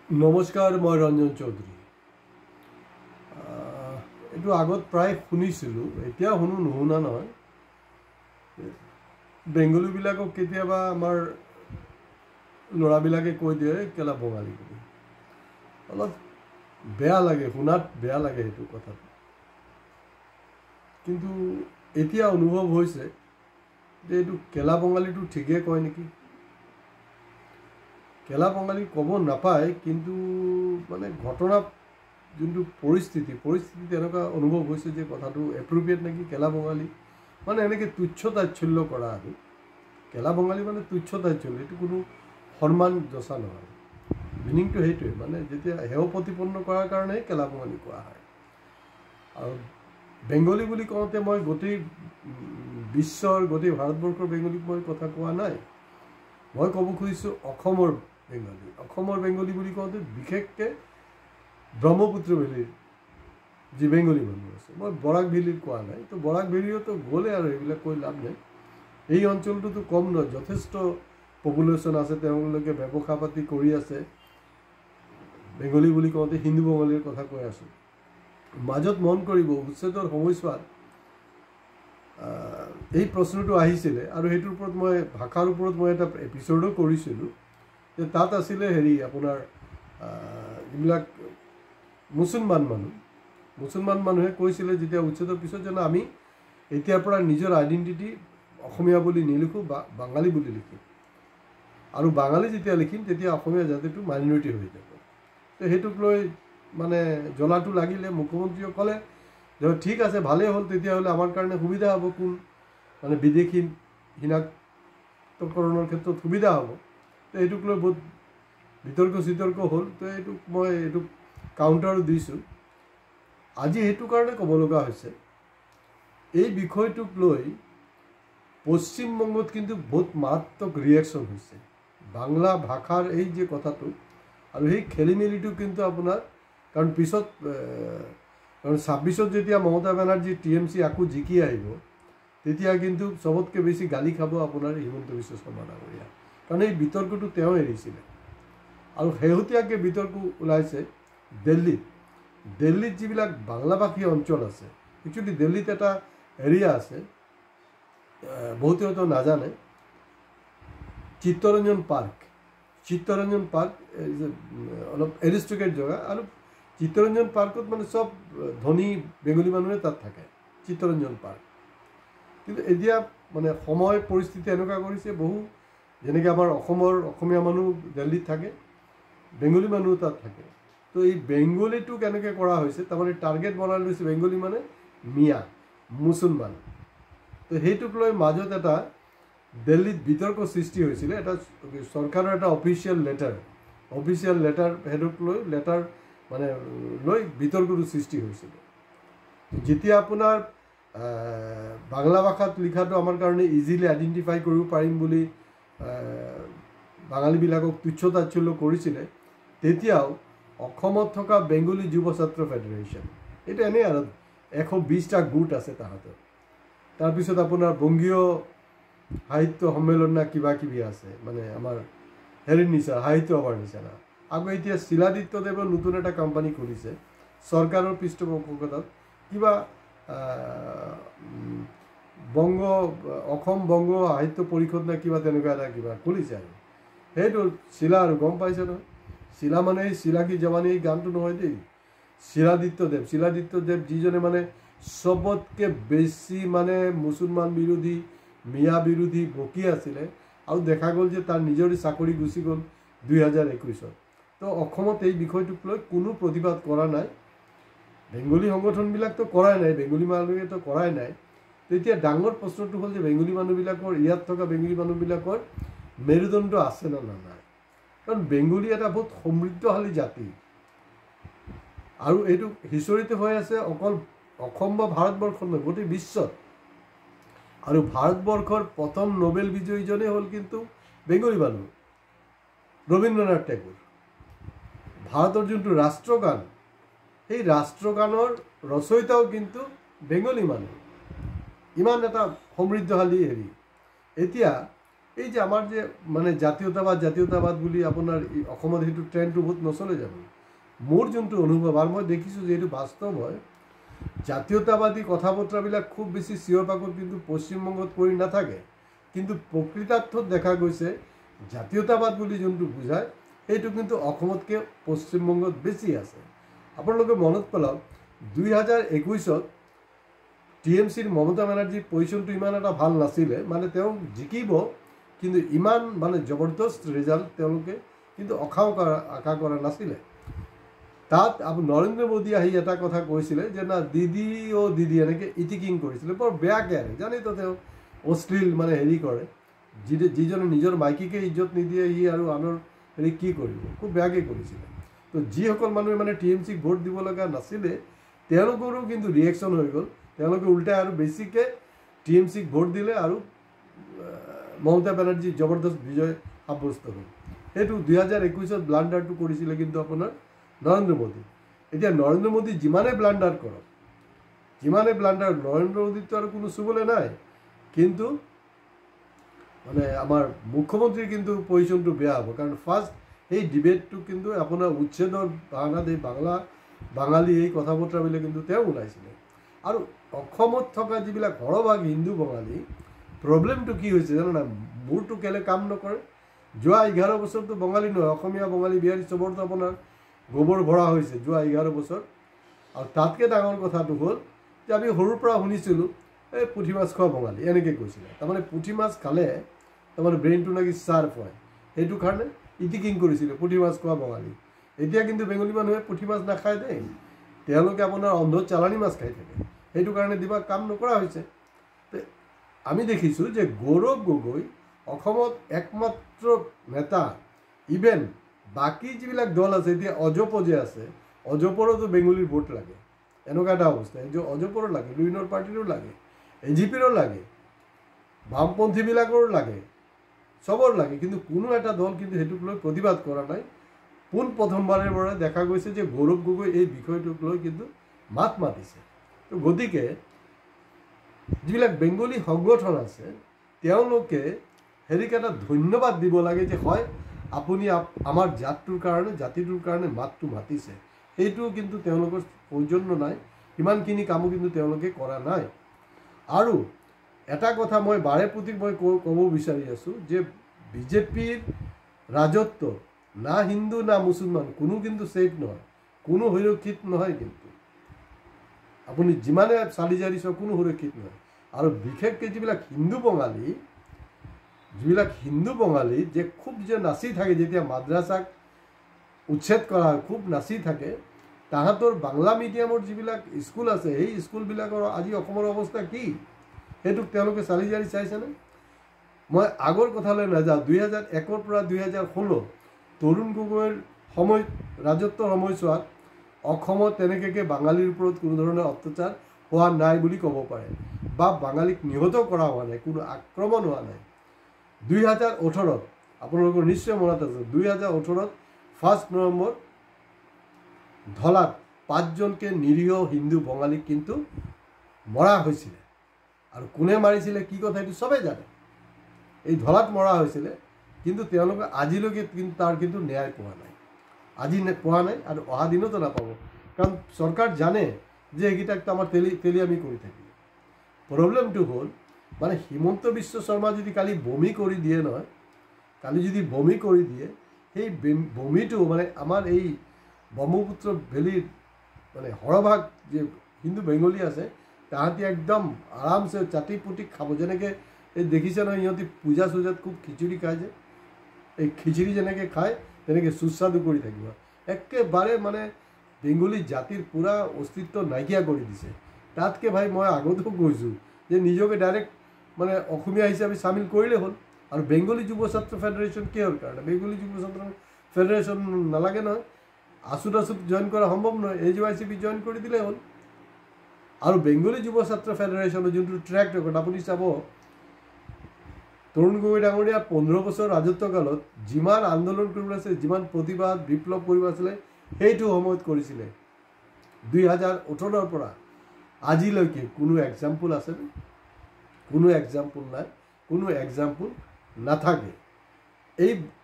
নমস্কাৰ, মই ৰঞ্জন চৌধুৰী। এইটো আগত প্ৰায় শুনিছিলোঁ, এতিয়া নুশুনা নহয়। বেংগলীবিলাকক কেতিয়াবা আমাৰ ল'ৰাবিলাকে কৈ দিয়ে কেলা বঙালী বুলি। অলপ বেয়া লাগে, শুনাত বেয়া লাগে সেইটো কথাটো। কিন্তু এতিয়া অনুভৱ হৈছে যে এইটো কেলা বঙালীটো ঠিকেই কয় নেকি। কেলা বঙালী ক'ব নাপায়, কিন্তু মানে ঘটনা যোনটো পৰিস্থিতি এনেকুৱা অনুভৱ হৈছে যে কথাটো এপ্ৰপ্ৰিয়েট নেকি। কেলা বঙালী মানে এনেকৈ তুচ্ছ তাচ্ছল্য কৰা আৰু কেলা বঙালী মানে তুচ্ছ তাচ্ছল্য, এইটো কোনো সন্মান যচা নহয়। মিনিংটো সেইটোৱে, মানে যেতিয়া হেয় প্ৰতিপন্ন কৰাৰ কাৰণেই কেলা বঙালী কোৱা হয়। আৰু বেংগলী বুলি কওঁতে মই গোটেই বিশ্বৰ গোটেই ভাৰতবৰ্ষৰ বেংগলীক মই কথা কোৱা নাই। মই ক'ব খুজিছোঁ অসমৰ বেংগলী। অসমৰ বেংগলী বুলি কওঁতে বিশেষকৈ ব্ৰহ্মপুত্ৰ ভেলীৰ যি বেংগলী মানুহ আছে, মই বৰাক ভেলীৰ কোৱা নাই। তো বৰাক ভেলীতো গ'লে আৰু এইবিলাক কৈ লাভ নাই। এই অঞ্চলটোতো কম নহয়, যথেষ্ট পপুলেশ্যন আছে, তেওঁলোকে ব্যৱসায় পাতি কৰি আছে। বেংগলী বুলি কওঁতে হিন্দু বঙালীৰ কথা কৈ আছোঁ। মাজত মন কৰিব উচ্ছেদৰ সময়ছোৱাত এই প্ৰশ্নটো আহিছিলে, আৰু সেইটোৰ ওপৰত মই ভাষাৰ ওপৰত মই এটা এপিছডো কৰিছিলোঁ। যে তাত আছিলে আপোনাৰ যিবিলাক মুছলমান মানুহে কৈছিলে যেতিয়া উচ্ছেদৰ পিছত যেন আমি এতিয়াৰ পৰা নিজৰ আইডেণ্টিটি অসমীয়া বুলি নিলিখোঁ বা বাঙালী বুলি লিখিম, আৰু বাঙালী যেতিয়া লিখিম তেতিয়া অসমীয়া জাতিটো মাইনৰিটি হৈ যাব। তো সেইটোক লৈ মানে জ্বলাটো লাগিলে। মুখ্যমন্ত্ৰীয়ে ক'লে যে ঠিক আছে, ভালেই হ'ল, তেতিয়াহ'লে আমাৰ কাৰণে সুবিধা হ'ব, কোন মানে বিদেশী চিনাক্তকৰণৰ ক্ষেত্ৰত সুবিধা হ'ব। তো এইটোক লৈ বহুত বিতৰ্ক হ'ল। তো মই এইটোক কাউণ্টাৰো দিছোঁ। আজি সেইটো কাৰণে ক'ব লগা হৈছে, এই বিষয়টোক লৈ পশ্চিমবংগত কিন্তু বহুত মাৰাত্মক ৰিয়েকশ্যন হৈছে বাংলা ভাষাৰ এই যে কথাটো। আৰু সেই খেলি মেলিটো কিন্তু আপোনাৰ কাৰণ 26ত যেতিয়া মমতা বেনাৰ্জী TMC আকৌ জিকি আহিব, তেতিয়া কিন্তু চবতকৈ বেছি গালি খাব আপোনাৰ হিমন্ত বিশ্ব শৰ্মা ডাঙৰীয়া। কাৰণ এই বিতৰ্কটো তেওঁ এৰিছিলে। আৰু শেহতীয়াকৈ বিতৰ্ক ওলাইছে দিল্লীত যিবিলাক বাংলাভাষী অঞ্চল আছে। একচুৱেলি দিল্লীত এটা এৰিয়া আছে, বহুতে হয়তো নাজানে, চিত্তৰঞ্জন পাৰ্ক অলপ এৰিষ্ট্ৰিকেট জেগা। আৰু চিত্তৰঞ্জন পাৰ্কত মানে চব ধনী বেংগলী মানুহে তাত থাকে, চিত্তৰঞ্জন পাৰ্ক। কিন্তু এতিয়া মানে সময় পৰিস্থিতি এনেকুৱা কৰিছে, যেনেকৈ আমাৰ অসমীয়া মানুহ দিল্লীত থাকে, বেংগলী মানুহ তাত থাকে। তো এই বেংগলীটো কেনেকৈ কৰা হৈছে, তাৰমানে টাৰ্গেট বনাই লৈছে বেংগলী মানে মিয়া মুছলমান। তো সেইটোক লৈ মাজত এটা দিল্লীত বিতৰ্ক সৃষ্টি হৈছিলে। এটা চৰকাৰৰ এটা অফিচিয়েল লেটাৰ সেইটোক লৈ লৈ বিতৰ্কটো সৃষ্টি হৈছিলে। যেতিয়া আপোনাৰ বাংলা ভাষাত লিখাটো আমাৰ কাৰণে ইজিলি আইডেণ্টিফাই কৰিব পাৰিম বুলি বাঙালীবিলাকক তুচ্ছ তাচ্ছল্য কৰিছিলে, তেতিয়াও অসমত থকা বেংগলী যুৱ ছাত্ৰ ফেডাৰেশ্যন, এইটো এনেই আৰু 120টা গোট আছে তাহাঁতৰ। তাৰপিছত আপোনাৰ বংগীয় সাহিত্য সন্মিলন না কিবা কিবি আছে, মানে আমাৰ হেৰিৰ নিচিনা সাহিত্য সভাৰ নিচিনা। আকৌ এতিয়া শিলাদিত্যদেৱে নতুন এটা কোম্পানী খুলিছে চৰকাৰৰ পৃষ্ঠপোষকতাত, কিবা অসম বংগ সাহিত্য পৰিষদ নে কিবা তেনেকুৱা এটা কিবা খুলিছে। আৰু সেইটো শিলা, আৰু গম পাইছে নহয়, শিলা মানে এই শিলা কি জৱানী এই গানটো নহয় দেই। শিলাদিত্যদেৱ যিজনে মানে চবতকৈ বেছি মানে মুছলমান বিৰোধী, মিয়া বিৰোধী বকি আছিলে, আৰু দেখা গ'ল যে তাৰ নিজৰে চাকৰি গুচি গ'ল 2021-ত। তো অসমত এই বিষয়টোক লৈ কোনো প্ৰতিবাদ কৰা নাই, বেংগলী সংগঠনবিলাকতো কৰাই নাই, বেংগলী মানুহেতো কৰাই নাই। তেতিয়া ডাঙৰ প্ৰশ্নটো হ'ল যে বেংগলী মানুহবিলাকৰ, ইয়াত থকা বেংগলী মানুহবিলাকৰ মেৰুদণ্ড আছে নে নাই। কাৰণ বেংগলী এটা বহুত সমৃদ্ধশালী জাতি, আৰু এইটো হিষ্টৰীতে হৈ আছে অকল অসম বা ভাৰতবৰ্ষত নহয়, গোটেই বিশ্বত। আৰু ভাৰতবৰ্ষৰ প্ৰথম নোবেল বিজয়ীজনেই হ'ল কিন্তু বেংগলী মানুহ, ৰবীন্দ্ৰনাথ টেগোৰ। ভাৰতৰ যোনটো ৰাষ্ট্ৰগান, সেই ৰাষ্ট্ৰগানৰ ৰচয়িতাও কিন্তু বেংগলী মানুহ। ইমান এটা সমৃদ্ধশালী হেৰি। এতিয়া এই যে আমাৰ যে মানে জাতীয়তাবাদ বুলি আপোনাৰ অসমত সেইটো ট্ৰেণ্ডটো বহুত নচলে জানো মোৰ যোনটো অনুভৱ আৰু মই দেখিছোঁ যে এইটো বাস্তৱ হয় জাতীয়তাবাদী কথা বতৰাবিলাক খুব বেছি চিঞৰ বাখৰ কিন্তু পশ্চিমবংগত কৰি নাথাকে কিন্তু প্ৰকৃতাৰ্থত দেখা গৈছে জাতীয়তাবাদ বুলি যোনটো বুজায় সেইটো কিন্তু অসমতকৈ পশ্চিমবংগত বেছি আছে আপোনালোকে মনত পেলাওক 2021ত TMCৰ মমতা বেনাৰ্জীৰ পজিশ্যনটো ইমান এটা ভাল নাছিলে মানে তেওঁ জিকিব কিন্তু ইমান মানে জবৰদস্ত ৰিজাল্ট তেওঁলোকে কিন্তু আশা কৰা নাছিলে তাত নৰেন্দ্ৰ মোদী আহি এটা কথা কৈছিলে যে না দিদি এনেকৈ ইটিকিং কৰিছিলে বৰ বেয়াকৈ আহে জানেতো তেওঁ অশ্লীল মানে হেৰি কৰে যিজনে নিজৰ মাইকীকে ইজ্জত নিদিয়ে সি আৰু আনৰ হেৰি কি কৰিব খুব বেয়াকৈ কৰিছিলে তো যিসকল মানুহে মানে TMCক ভোট দিব লগা নাছিলে তেওঁলোকৰো কিন্তু ৰিয়েকশ্যন হৈ গ'ল তেওঁলোকে উল্টাই আৰু বেছিকৈ TMCক ভোট দিলে আৰু মমতা বেনাৰ্জী জবৰদস্ত বিজয় সাব্যস্ত হ'ল সেইটো 2021ত ব্লাণ্ডাৰটো কৰিছিলে কিন্তু আপোনাৰ নৰেন্দ্ৰ মোদী এতিয়া নৰেন্দ্ৰ মোদী যিমানে ব্লাণ্ডাৰ কৰক নৰেন্দ্ৰ মোদীতো আৰু কোনো চুবলৈ নাই কিন্তু মানে আমাৰ মুখ্যমন্ত্ৰীৰ কিন্তু পজিশ্যনটো বেয়া হ'ব কাৰণ ফাৰ্ষ্ট এই ডিবেটটো কিন্তু আপোনাৰ উচ্ছেদৰ বাহানাত এই বাঙালী এই কথা বতৰাবিলাক কিন্তু তেওঁ ওলাইছিলে আৰু অসমত থকা যিবিলাক সৰহভাগ হিন্দু বঙালী প্ৰব্লেমটো কি হৈছে জানা মোৰটো কেলে কাম নকৰে যোৱা 11 বছৰটো বঙালী নহয় অসমীয়া বঙালী বিহাৰী চবৰতো আপোনাৰ গোবৰ ভৰা হৈছে যোৱা 11 বছৰ আৰু তাতকৈ ডাঙৰ কথাটো হ'ল যে আমি সৰুৰ পৰা শুনিছিলোঁ এই পুঠি মাছ খোৱা বঙালী এনেকৈ কৈছিলে তাৰমানে পুঠি মাছ খালে তাৰমানে ব্ৰেইনটো নাকি শ্বাৰ্প হয় সেইটো কাৰণে ইটিকিং কৰিছিলে পুঠি মাছ খোৱা বঙালী এতিয়া কিন্তু বেংগলী মানুহে পুঠি মাছ নাখায় দেই তেওঁলোকে আপোনাৰ অন্ধ চালানী মাছ খাই থাকে সেইটো কাৰণে দিবা কাম নকৰা হৈছে আমি দেখিছোঁ যে গৌৰৱ গগৈ অসমত একমাত্ৰ নেতা ইভেন বাকী যিবিলাক দল আছে এতিয়া অজপ যে আছে অজপৰতো বেংগলীৰ ভোট লাগে এনেকুৱা এটা অৱস্থা এই যে অজপৰো লাগে লুইনৰ পাৰ্টিৰো লাগে AGPৰো লাগে বামপন্থীবিলাকৰো লাগে চবৰ লাগে কিন্তু কোনো এটা দল কিন্তু সেইটোক লৈ প্ৰতিবাদ কৰা নাই প্ৰথমবাৰৰ পৰা দেখা গৈছে যে গৌৰৱ গগৈ এই বিষয়টোক লৈ কিন্তু মাত মাতিছে তো গতিকে যিবিলাক বেংগলী সংগঠন আছে তেওঁলোকে হেৰিক এটা ধন্যবাদ দিব লাগে যে হয় আপুনি আমাৰ জাতিটোৰ কাৰণে মাতটো মাতিছে সেইটো কিন্তু তেওঁলোকৰ প্ৰয়োজন নাই ইমানখিনি কামো কিন্তু তেওঁলোকে কৰা নাই আৰু এটা কথা মই বাৰে প্ৰতি মই ক'ব বিচাৰি আছোঁ যে বিজেপিৰ ৰাজত্ব না হিন্দু না মুছলমান কোনো কিন্তু ছেফ নহয় কোনো সুৰক্ষিত নহয় কিন্তু আপুনি যিমানে চালি জাৰি চাওক কোনো সুৰক্ষিত নহয় আৰু বিশেষকৈ যিবিলাক হিন্দু বঙালী যে খুব যে নাচি থাকে যেতিয়া মাদ্ৰাছাক উচ্ছেদ কৰা হয় খুব নাচি থাকে তাহাঁতৰ বাংলা মিডিয়ামৰ যিবিলাক স্কুল আছে সেই স্কুলবিলাকৰ আজি অসমৰ অৱস্থা কি সেইটোক তেওঁলোকে চালি জাৰি চাইছেনে মই আগৰ কথালৈ নাযাওঁ 2001ৰ পৰা 2016 তৰুণ গগৈৰ ৰাজত্বৰ সময়ছোৱাত অসমত তেনেকৈ বাঙালীৰ ওপৰত কোনো ধৰণৰ অত্যাচাৰ হোৱা নাই বুলি ক'ব পাৰে বা বাঙালীক নিহত কৰা হোৱা নাই কোনো আক্ৰমণ হোৱা নাই 2018ত আপোনালোকৰ নিশ্চয় মনত আছে 2018ত 1 নৱেম্বৰ ধলাত 5জনকৈ নিৰীহ হিন্দু বঙালীক কিন্তু মৰা হৈছিলে আৰু কোনে মাৰিছিলে কি কথা এইটো চবেই জানে এই ধলাত মৰা হৈছিলে কিন্তু তেওঁলোকে আজিলৈকে কিন্তু তাৰ কিন্তু ন্যায় পোৱা নাই আজি পোৱা নাই আৰু অহা দিনতো নাপাব কাৰণ চৰকাৰ জানে যে এইকেইটাকতো আমাৰ তেলিয়ামি কৰি থাকিব প্ৰব্লেমটো হ'ল মানে হিমন্ত বিশ্ব শৰ্মা যদি কালি বমি কৰি দিয়ে নহয় কালি যদি বমি কৰি দিয়ে সেই বমিটো মানে আমাৰ এই ব্ৰহ্মপুত্ৰ ভেলীৰ মানে সৰহভাগ যে হিন্দু বেংগলী আছে তাহাঁতি একদম আৰামছে চাটি পুটি খাব যেনেকৈ এই দেখিছে নহয় সিহঁতি পূজা চূজাত খুব খিচিৰি খায় যে এই খিচিৰি যেনেকৈ খায় তেনেকৈ সুস্বাদু কৰি থাকিব একেবাৰে মানে বেংগলী জাতিৰ পূৰা অস্তিত্ব নাইকিয়া কৰি দিছে তাতকৈ ভাই মই আগতো কৈছোঁ যে নিজকে ডাইৰেক্ট মানে অসমীয়া হিচাপে চামিল কৰিলে হ'ল আৰু বেংগলী যুৱ ছাত্ৰ ফেডাৰেশ্যন কিহৰ কাৰণে বেংগলী যুৱ ছাত্ৰ ফেডাৰেশ্যন নালাগে নহয় আছুত জইন কৰা সম্ভৱ নহয় AJYCP জইন কৰি দিলে হ'ল আৰু বেংগলী যুৱ ছাত্ৰ ফেডাৰেশ্যনৰ যোনটো ট্ৰেক ৰেকৰ্ড আপুনি চাব তৰুণ গগৈ ডাঙৰীয়া 15 বছৰ ৰাজত্বকালত যিমান আন্দোলন কৰিব আছে যিমান প্ৰতিবাদ বিপ্লৱ কৰিব আছিলে সেইটো সময়ত কৰিছিলে 2018ৰ পৰা আজিলৈকে কোনো এক্সাম্পল আছেনে কোনো এক্সাম্পল নাই কোনো এক্সাম্পল নাথাকে।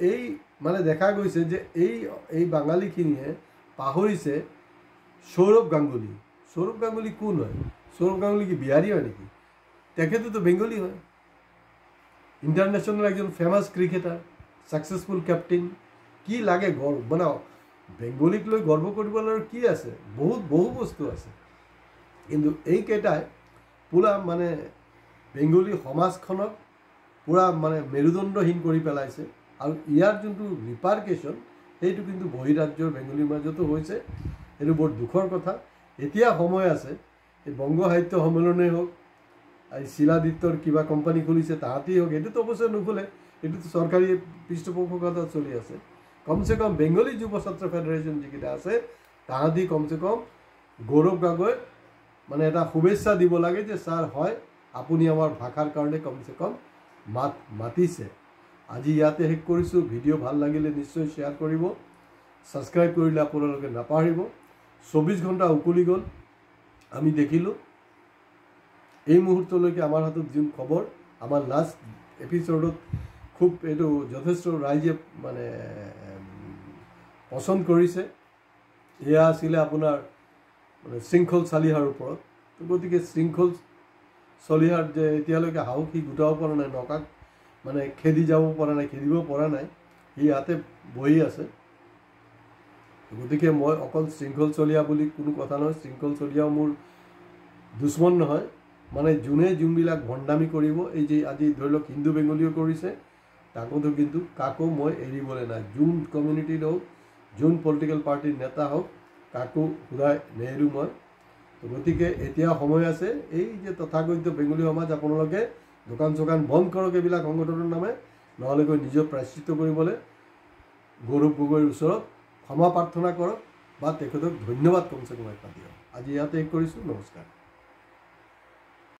এই মানে দেখা গৈছে যে এই বাঙালিখিনিয়ে পাহৰিছে সৌৰভ গাংগুলী। সৌৰভ গাংগুলী কোন হয়? সৌৰভ গাংগুলী কি বিহাৰী হয় নেকি? তেখেততো বেংগলী হয়। ইণ্টাৰনেশ্যনেল একজন ফেমাছ ক্ৰিকেটাৰ, ছাকচেছফুল কেপ্টেইন। কি লাগে গৰ্ব, মানে বেংগলীক লৈ গৰ্ব কৰিবলৈ কি আছে? বহু বস্তু আছে। কিন্তু এইকেইটাই পূৰা মানে বেংগলী সমাজখনক পূৰা মানে মেৰুদণ্ডহীন কৰি পেলাইছে। আৰু ইয়াৰ যোনটো ৰিপাৰকেশ্যন সেইটো কিন্তু বহিৰাজ্যৰ বেংগলীৰ মাজতো হৈছে। এইটো বৰ দুখৰ কথা। এতিয়া সময় আছে, এই বংগ সাহিত্য সন্মিলনেই হওক, এই শিলাদিত্যৰ কিবা কোম্পানী খুলিছে তাহাঁতেই হওক, এইটোতো অৱশ্যে নুখুলে, এইটোতো চৰকাৰী পৃষ্ঠপোষকতাত চলি আছে। কমচে কম বেংগলী যুৱ ছাত্ৰ ফেডাৰেশ্যন যিকেইটা আছে তাহাঁতি কমচে কম গৌৰৱ গগৈক মানে এটা শুভেচ্ছা দিব লাগে যে ছাৰ হয় আপুনি আমাৰ ভাষাৰ কাৰণে কমচে কম মাতিছে। আজি ইয়াতে শেষ কৰিছোঁ। ভিডিঅ' ভাল লাগিলে নিশ্চয় শ্বেয়াৰ কৰিব, ছাবস্ক্ৰাইব কৰিলে আপোনালোকে নাপাহৰিব। 24 ঘণ্টা উকলি গ'ল, আমি দেখিলোঁ। এই মুহূৰ্তলৈকে আমাৰ হাতত যোন খবৰ, আমাৰ লাষ্ট এপিছ'ডত খুব এইটো যথেষ্ট ৰাইজে মানে পচন্দ কৰিছে। এয়া আছিলে আপোনাৰ মানে শৃংখল চালিহাৰ ওপৰত। গতিকে শৃংখল চলিহাৰ যে এতিয়ালৈকে সাহস সি গোটাব পৰা নাই, নকাক মানে খেদি যাব পৰা নাই, খেদিব পৰা নাই, সি ইয়াতে বহি আছে। গতিকে মই অকল শৃংখল চলিহা বুলি কোনো কথা নহয়, শৃংখল চলিহাও মোৰ দুশ্মন নহয়। মানে যোনে যোনবিলাক ভণ্ডামি কৰিব, এই যে আজি ধৰি লওক হিন্দু বেংগলীও কৰিছে, তাকোতো কিন্তু কাকো মই এৰিবলৈ নাই। যোন কমিউনিটিৰ হওক, যোন পলিটিকেল পাৰ্টিৰ নেতা হওক, কাকো ঘূৰাই নেহেৰু মই। গতিকে এতিয়া সময় আছে, এই যে তথাকথিত বেংগলী সমাজ আপোনালোকে দোকান চোকান বন্ধ কৰক এইবিলাক সংগঠনৰ নামে, নহ'লে গৈ নিজৰ প্ৰায়শ্চিত্ত কৰিবলৈ গৌৰৱ গগৈৰ ওচৰত ক্ষমা প্ৰাৰ্থনা কৰক বা তেখেতক ধন্যবাদ কমচে কম এটা দিয়ক। আজি ইয়াতে শেষ কৰিছোঁ। নমস্কাৰ।